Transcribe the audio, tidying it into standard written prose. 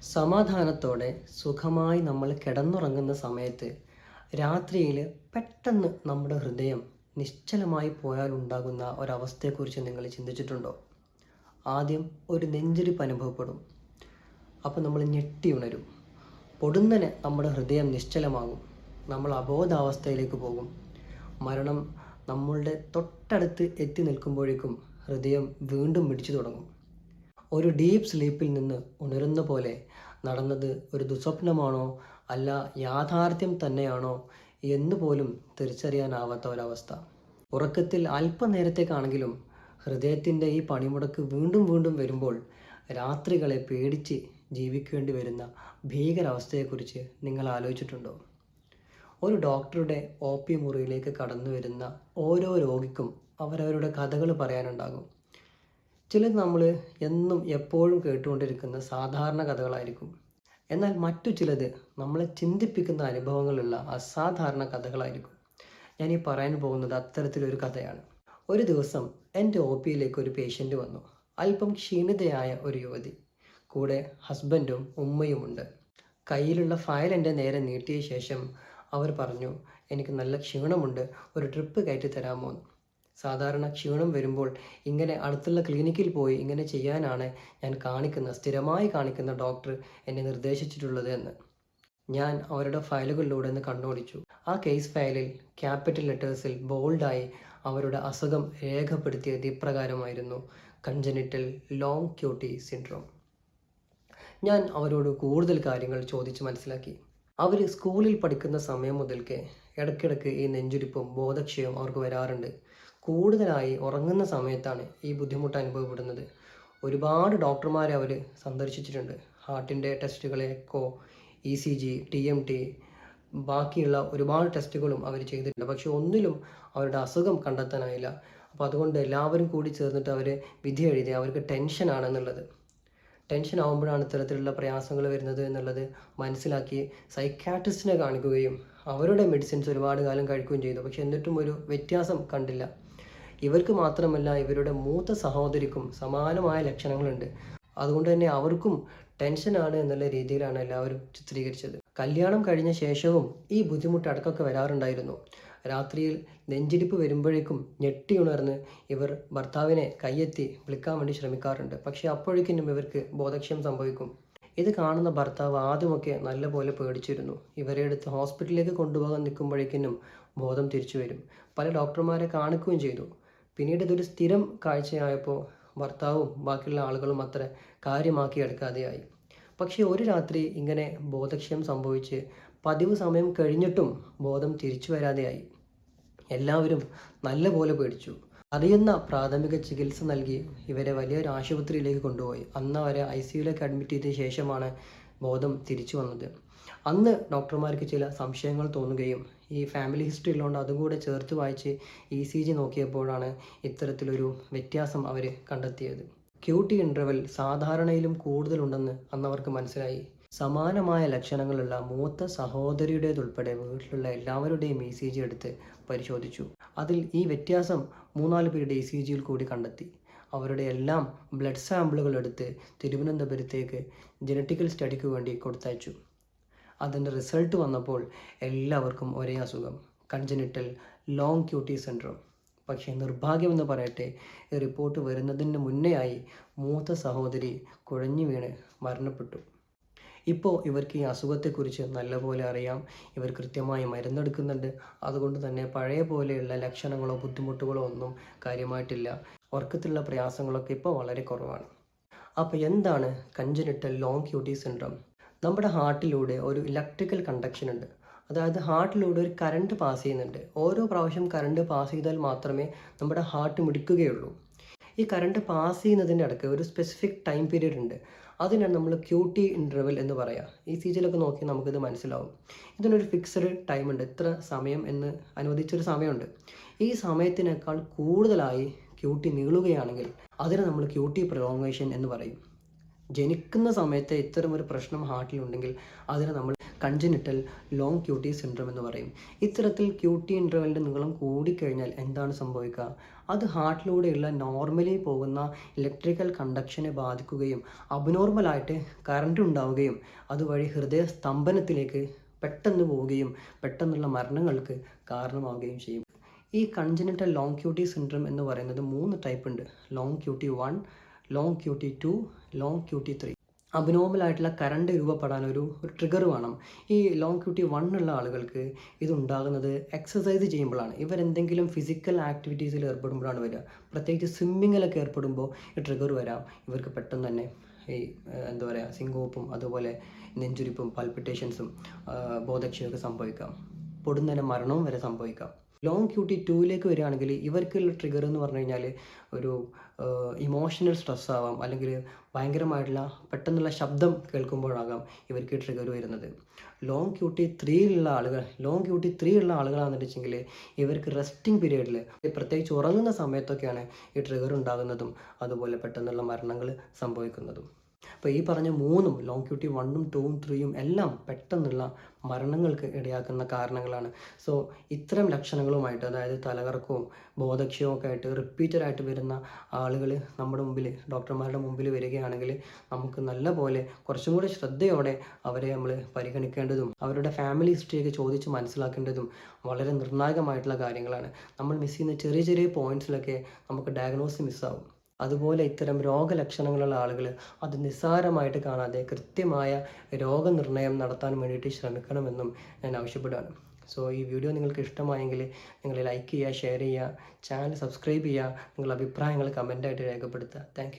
സമാധാനത്തോടെ സുഖമായി നമ്മൾ കിടന്നുറങ്ങുന്ന സമയത്ത് രാത്രിയിൽ പെട്ടെന്ന് നമ്മുടെ ഹൃദയം നിശ്ചലമായി പോയാൽ ഉണ്ടാകുന്ന ഒരവസ്ഥയെക്കുറിച്ച് നിങ്ങൾ ചിന്തിച്ചിട്ടുണ്ടോ? ആദ്യം ഒരു നെഞ്ചിടിപ്പ് അനുഭവപ്പെടും. അപ്പോൾ നമ്മൾ ഞെട്ടി ഉണരും. പൊടുന്നനെ നമ്മുടെ ഹൃദയം നിശ്ചലമാകും. നമ്മൾ അബോധാവസ്ഥയിലേക്ക് പോകും. മരണം നമ്മളുടെ തൊട്ടടുത്ത് എത്തി നിൽക്കുമ്പോഴേക്കും ഹൃദയം വീണ്ടും മിടിച്ചു തുടങ്ങും. ഒരു ഡീപ്പ് സ്ലീപ്പിൽ നിന്ന് ഉണരുന്ന പോലെ നടന്നത് ഒരു ദുസ്വപ്നമാണോ അല്ല യാഥാർത്ഥ്യം തന്നെയാണോ എന്ന് പോലും തിരിച്ചറിയാനാവാത്ത ഒരവസ്ഥ. ഉറക്കത്തിൽ അല്പനേരത്തേക്കാണെങ്കിലും ഹൃദയത്തിൻ്റെ ഈ പണിമുടക്ക് വീണ്ടും വീണ്ടും വരുമ്പോൾ രാത്രികളെ പേടിച്ച് ജീവിക്കേണ്ടി വരുന്ന ഭീകരാവസ്ഥയെക്കുറിച്ച് നിങ്ങൾ ആലോചിച്ചിട്ടുണ്ടോ? ഒരു ഡോക്ടറുടെ OP മുറിയിലേക്ക് കടന്നു വരുന്ന ഓരോ രോഗിക്കും അവരവരുടെ കഥകൾ പറയാനുണ്ടാകും. ചിലത് നമ്മൾ എന്നും എപ്പോഴും കേട്ടുകൊണ്ടിരിക്കുന്ന സാധാരണ കഥകളായിരിക്കും. എന്നാൽ മറ്റു ചിലത് നമ്മളെ ചിന്തിപ്പിക്കുന്ന അനുഭവങ്ങളുള്ള അസാധാരണ കഥകളായിരിക്കും. ഞാൻ ഈ പറയാൻ പോകുന്നത് അത്തരത്തിലൊരു കഥയാണ്. ഒരു ദിവസം എൻ്റെ OPയിലേക്ക് ഒരു പേഷ്യൻ്റ് വന്നു. അല്പം ക്ഷീണിതയായ ഒരു യുവതി. കൂടെ ഹസ്ബൻഡും ഉമ്മയുമുണ്ട്. കയ്യിലുള്ള ഫയൽ എൻ്റെ നേരെ നീട്ടിയ ശേഷം അവർ പറഞ്ഞു, എനിക്ക് നല്ല ക്ഷീണമുണ്ട്, ഒരു ട്രിപ്പ് കയറ്റി തരാമോ? സാധാരണ ക്ഷീണം വരുമ്പോൾ ഇങ്ങനെ അടുത്തുള്ള ക്ലിനിക്കിൽ പോയി ഇങ്ങനെ ചെയ്യാനാണ് ഞാൻ സ്ഥിരമായി കാണിക്കുന്ന ഡോക്ടർ എന്നെ നിർദ്ദേശിച്ചിട്ടുള്ളത് എന്ന്. ഞാൻ അവരുടെ ഫയലുകളിലൂടെ ഒന്ന് കണ്ണോടിച്ചു. ആ കേസ് ഫയലിൽ ക്യാപിറ്റൽ ലെറ്റേഴ്സിൽ ബോൾഡായി അവരുടെ അസുഖം രേഖപ്പെടുത്തിയത് ഇപ്രകാരമായിരുന്നു: കൺജനിറ്റൽ ലോങ് QT സിൻഡ്രോം. ഞാൻ അവരോട് കൂടുതൽ കാര്യങ്ങൾ ചോദിച്ച് മനസ്സിലാക്കി. അവർ സ്കൂളിൽ പഠിക്കുന്ന സമയം മുതൽക്കേ ഇടയ്ക്കിടയ്ക്ക് ഈ നെഞ്ചിടിപ്പും ബോധക്ഷയവും അവർക്ക് വരാറുണ്ട്. കൂടുതലായി ഉറങ്ങുന്ന സമയത്താണ് ഈ ബുദ്ധിമുട്ട് അനുഭവപ്പെടുന്നത്. ഒരുപാട് ഡോക്ടർമാരെ അവർ സന്ദർശിച്ചിട്ടുണ്ട്. ഹാർട്ടിൻ്റെ ടെസ്റ്റുകൾ, എക്കോ, ECG, TMT, ബാക്കിയുള്ള ഒരുപാട് ടെസ്റ്റുകളും അവർ ചെയ്തിട്ടുണ്ട്. പക്ഷെ ഒന്നിലും അവരുടെ അസുഖം കണ്ടെത്താനായില്ല. അപ്പോൾ അതുകൊണ്ട് എല്ലാവരും കൂടി ചേർന്നിട്ട് അവർ വിധി എഴുതി അവർക്ക് ടെൻഷനാണെന്നുള്ളത്. ടെൻഷൻ ആകുമ്പോഴാണ് ഇത്തരത്തിലുള്ള പ്രയാസങ്ങൾ വരുന്നത് എന്നുള്ളത് മനസ്സിലാക്കി സൈക്കാട്രിസ്റ്റിനെ കാണിക്കുകയും അവരുടെ മെഡിസിൻസ് ഒരുപാട് കാലം കഴിക്കുകയും ചെയ്തു. പക്ഷെ എന്നിട്ടും ഒരു വ്യത്യാസം കണ്ടില്ല. ഇവർക്ക് മാത്രമല്ല, ഇവരുടെ മൂത്ത സഹോദരിക്കും സമാനമായ ലക്ഷണങ്ങളുണ്ട്. അതുകൊണ്ട് തന്നെ അവർക്കും ടെൻഷനാണ് എന്നുള്ള രീതിയിലാണ് എല്ലാവരും ചിത്രീകരിച്ചത്. കല്യാണം കഴിഞ്ഞ ശേഷവും ഈ ബുദ്ധിമുട്ട് ഇടയ്ക്കൊക്കെ വരാറുണ്ടായിരുന്നു. രാത്രിയിൽ നെഞ്ചിടിപ്പ് വരുമ്പോഴേക്കും ഞെട്ടിയുണർന്ന് ഇവർ ഭർത്താവിനെ കയ്യെത്തി വിളിക്കാൻ വേണ്ടി ശ്രമിക്കാറുണ്ട്. പക്ഷേ അപ്പോഴേക്കും ഇവർക്ക് ബോധക്ഷയം സംഭവിക്കും. ഇത് കാണുന്ന ഭർത്താവ് ആദ്യമൊക്കെ നല്ലപോലെ പേടിച്ചിരുന്നു. ഇവരെ എടുത്ത് ഹോസ്പിറ്റലിലേക്ക് കൊണ്ടുപോകാൻ നിൽക്കുമ്പോഴേക്കും ബോധം തിരിച്ചു വരും. പല ഡോക്ടർമാരെ കാണിക്കുകയും ചെയ്തു. പിന്നീട് ഇതൊരു സ്ഥിരം കാഴ്ചയായപ്പോൾ ഭർത്താവും ബാക്കിയുള്ള ആളുകളും അത്ര കാര്യമാക്കി എടുക്കാതെയായി. പക്ഷേ ഒരു രാത്രി ഇങ്ങനെ ബോധക്ഷയം സംഭവിച്ച് പതിവ് സമയം കഴിഞ്ഞിട്ടും ബോധം തിരിച്ചു വരാതെയായി. എല്ലാവരും നല്ലപോലെ പേടിച്ചു. അറിയുന്ന പ്രാഥമിക ചികിത്സ നൽകി ഇവരെ വലിയൊരു ആശുപത്രിയിലേക്ക് കൊണ്ടുപോയി. അന്ന് അവരെ ICUയിലേക്ക് അഡ്മിറ്റ് ചെയ്ത ശേഷമാണ് ബോധം തിരിച്ചു വന്നത്. അന്ന് ഡോക്ടർമാർക്ക് ചില സംശയങ്ങൾ തോന്നുകയും ഈ ഫാമിലി ഹിസ്റ്ററി ഉള്ളതുകൊണ്ട് അതും കൂടെ ചേർത്ത് വായിച്ച് ECG നോക്കിയപ്പോഴാണ് ഇത്തരത്തിലൊരു വ്യത്യാസം അവർ കണ്ടെത്തിയത്. QT ഇൻ്റർവെൽ സാധാരണയിലും കൂടുതലുണ്ടെന്ന് അന്ന് അവർക്ക് മനസ്സിലായി. സമാനമായ ലക്ഷണങ്ങളുള്ള മൂത്ത സഹോദരിയുടേതുൾപ്പെടെ വീട്ടിലുള്ള എല്ലാവരുടെയും ECG എടുത്ത് പരിശോധിച്ചു. അതിൽ ഈ വ്യത്യാസം 3-4 പേരുടെ ECGയിൽ കൂടി കണ്ടെത്തി. അവരുടെ എല്ലാം ബ്ലഡ് സാമ്പിളുകൾ എടുത്ത് തിരുവനന്തപുരത്തേക്ക് ജനറ്റിക്കൽ സ്റ്റഡിക്ക് വേണ്ടി കൊടുത്തയച്ചു. അതിൻ്റെ റിസൾട്ട് വന്നപ്പോൾ എല്ലാവർക്കും ഒരേ അസുഖം, കൺജനിറ്റൽ ലോങ് QT സിൻഡ്രോം. പക്ഷേ നിർഭാഗ്യമെന്ന് പറയട്ടെ, ഈ റിപ്പോർട്ട് വരുന്നതിന് മുന്നേയായി മൂത്ത സഹോദരി കുഴഞ്ഞു വീണ് മരണപ്പെട്ടു. ഇപ്പോൾ ഇവർക്ക് ഈ അസുഖത്തെക്കുറിച്ച് നല്ലപോലെ അറിയാം. ഇവർ കൃത്യമായി മരുന്നെടുക്കുന്നുണ്ട്. അതുകൊണ്ട് തന്നെ പഴയ പോലെയുള്ള ലക്ഷണങ്ങളോ ബുദ്ധിമുട്ടുകളോ ഒന്നും കാര്യമായിട്ടില്ല. ഉറക്കത്തിലുള്ള പ്രയാസങ്ങളൊക്കെ ഇപ്പോൾ വളരെ കുറവാണ്. അപ്പോൾ എന്താണ് കൺജനിറ്റൽ ലോങ് QT സിൻഡ്രോം? നമ്മുടെ ഹാർട്ടിലൂടെ ഒരു ഇലക്ട്രിക്കൽ കണ്ടക്ഷൻ ഉണ്ട്. അതായത് ഹാർട്ടിലൂടെ ഒരു കറണ്ട് പാസ് ചെയ്യുന്നുണ്ട്. ഓരോ പ്രാവശ്യം കറണ്ട് പാസ് ചെയ്താൽ മാത്രമേ നമ്മുടെ ഹാർട്ട് മിടിക്കുകയുള്ളൂ. ഈ കറണ്ട് പാസ് ചെയ്യുന്നതിൻ്റെ ഇടയ്ക്ക് ഒരു സ്പെസിഫിക് ടൈം പീരീഡ് ഉണ്ട്. അതിനാണ് നമ്മൾ QT ഇൻ്റർവെൽ എന്ന് പറയുക. ECGയിലൊക്കെ നോക്കി നമുക്കിത് മനസ്സിലാവും. ഇതിനൊരു ഫിക്സഡ് ടൈം ഉണ്ട്, ഇത്ര സമയം എന്ന് അനുവദിച്ചൊരു സമയമുണ്ട്. ഈ സമയത്തിനേക്കാൾ കൂടുതലായി QT നീളുകയാണെങ്കിൽ അതിനെ നമ്മൾ QT പ്രൊലോങ്ങേഷൻ എന്ന് പറയും. ജനിക്കുന്ന സമയത്ത് ഇത്തരമൊരു പ്രശ്നം ഹാർട്ടിലുണ്ടെങ്കിൽ അതിനെ നമ്മൾ കൺജനിറ്റൽ ലോങ് ക്യൂട്ടി സിൻഡ്രോം എന്ന് പറയും. ഇത്തരത്തിൽ ക്യൂട്ടി ഇൻ്റർവെല്ലിൻ്റെ നീളം കൂടിക്കഴിഞ്ഞാൽ എന്താണ് സംഭവിക്കുക? അത് ഹാർട്ടിലൂടെയുള്ള നോർമലി പോകുന്ന ഇലക്ട്രിക്കൽ കണ്ടക്ഷനെ ബാധിക്കുകയും അബ്നോർമലായിട്ട് കറണ്ട് ഉണ്ടാവുകയും അതുവഴി ഹൃദയ സ്തംഭനത്തിലേക്ക് പെട്ടെന്ന് പോവുകയും പെട്ടെന്നുള്ള മരണങ്ങൾക്ക് കാരണമാവുകയും ചെയ്യും. ഈ കൺജനിറ്റൽ ലോങ് ക്യൂട്ടി സിൻഡ്രോം എന്ന് പറയുന്നത് 3 ടൈപ്പ് ഉണ്ട്. Long QT 1, long QT 2, long QT 3. അബ്നോർമലായിട്ടുള്ള കറണ്ട് രൂപപ്പെടാൻ ഒരു ട്രിഗർ വേണം. ഈ ലോങ് ക്യൂട്ടി 1 ഉള്ള ആളുകൾക്ക് ഇതുണ്ടാകുന്നത് എക്സസൈസ് ചെയ്യുമ്പോഴാണ്. ഇവരെന്തെങ്കിലും ഫിസിക്കൽ ആക്ടിവിറ്റീസിൽ ഏർപ്പെടുമ്പോഴാണ് വരിക. പ്രത്യേകിച്ച് സ്വിമ്മിങ്ങിലൊക്കെ ഏർപ്പെടുമ്പോൾ ഈ ട്രിഗർ വരാം. ഇവർക്ക് പെട്ടെന്ന് തന്നെ ഈ എന്താ പറയുക, സിങ്കോപ്പും അതുപോലെ നെഞ്ചുരിപ്പും പൽപിറ്റേഷൻസും ബോധക്ഷയമൊക്കെ സംഭവിക്കാം. പൊടുന്നനെ മരണവും വരെ സംഭവിക്കാം. ലോങ് ക്യൂട്ടി 2ലേക്ക് വരികയാണെങ്കിൽ ഇവർക്കുള്ള ട്രിഗർ എന്ന് പറഞ്ഞു കഴിഞ്ഞാൽ ഒരു ഇമോഷണൽ സ്ട്രെസ് ആവാം, അല്ലെങ്കിൽ ഭയങ്കരമായിട്ടുള്ള പെട്ടെന്നുള്ള ശബ്ദം കേൾക്കുമ്പോഴാകാം ഇവർക്ക് ട്രിഗർ വരുന്നത്. ലോങ് ക്യൂട്ടി 3 ഉള്ള ആളുകളാണെന്ന് വെച്ചെങ്കിൽ ഇവർക്ക് റെസ്റ്റിംഗ് പീരീഡിൽ, പ്രത്യേകിച്ച് ഉറങ്ങുന്ന സമയത്തൊക്കെയാണ് ഈ ട്രിഗർ ഉണ്ടാകുന്നതും അതുപോലെ പെട്ടെന്നുള്ള മരണങ്ങൾ സംഭവിക്കുന്നതും. അപ്പോൾ ഈ പറഞ്ഞ 3ഉം ലോങ് ക്യൂട്ടി 1ഉം 2ഉം 3ഉം എല്ലാം പെട്ടെന്നുള്ള മരണങ്ങൾക്ക് ഇടയാക്കുന്ന കാരണങ്ങളാണ്. സോ ഇത്തരം ലക്ഷണങ്ങളുമായിട്ട്, അതായത് തലകറക്കവും ബോധക്ഷയവും ഒക്കെ ആയിട്ട് റിപ്പീറ്റഡ് ആയിട്ട് വരുന്ന ആളുകൾ നമ്മുടെ മുമ്പിൽ, ഡോക്ടർമാരുടെ മുമ്പിൽ വരികയാണെങ്കിൽ നമുക്ക് നല്ല പോലെ കുറച്ചും കൂടി ശ്രദ്ധയോടെ അവരെ നമ്മൾ പരിഗണിക്കേണ്ടതും അവരുടെ ഫാമിലി ഹിസ്റ്ററിയൊക്കെ ചോദിച്ച് മനസ്സിലാക്കേണ്ടതും വളരെ നിർണായകമായിട്ടുള്ള കാര്യങ്ങളാണ്. നമ്മൾ മിസ് ചെയ്യുന്ന ചെറിയ ചെറിയ പോയിൻറ്റ്സിലൊക്കെ നമുക്ക് ഡയഗ്നോസ് മിസ്സാവും. അതുപോലെ ഇത്തരം രോഗലക്ഷണങ്ങളുള്ള ആളുകൾ അത് നിസ്സാരമായിട്ട് കാണാതെ കൃത്യമായ രോഗനിർണയം നടത്താൻ വേണ്ടിയിട്ട് ശ്രമിക്കണമെന്നും ഞാൻ ആവശ്യപ്പെടുകയാണ്. സോ ഈ വീഡിയോ നിങ്ങൾക്ക് ഇഷ്ടമായെങ്കിൽ നിങ്ങൾ ലൈക്ക് ചെയ്യുക, ഷെയർ ചെയ്യുക, ചാനൽ സബ്സ്ക്രൈബ് ചെയ്യുക, നിങ്ങളുടെ അഭിപ്രായങ്ങൾ കമൻ്റായിട്ട് രേഖപ്പെടുത്തുക. താങ്ക്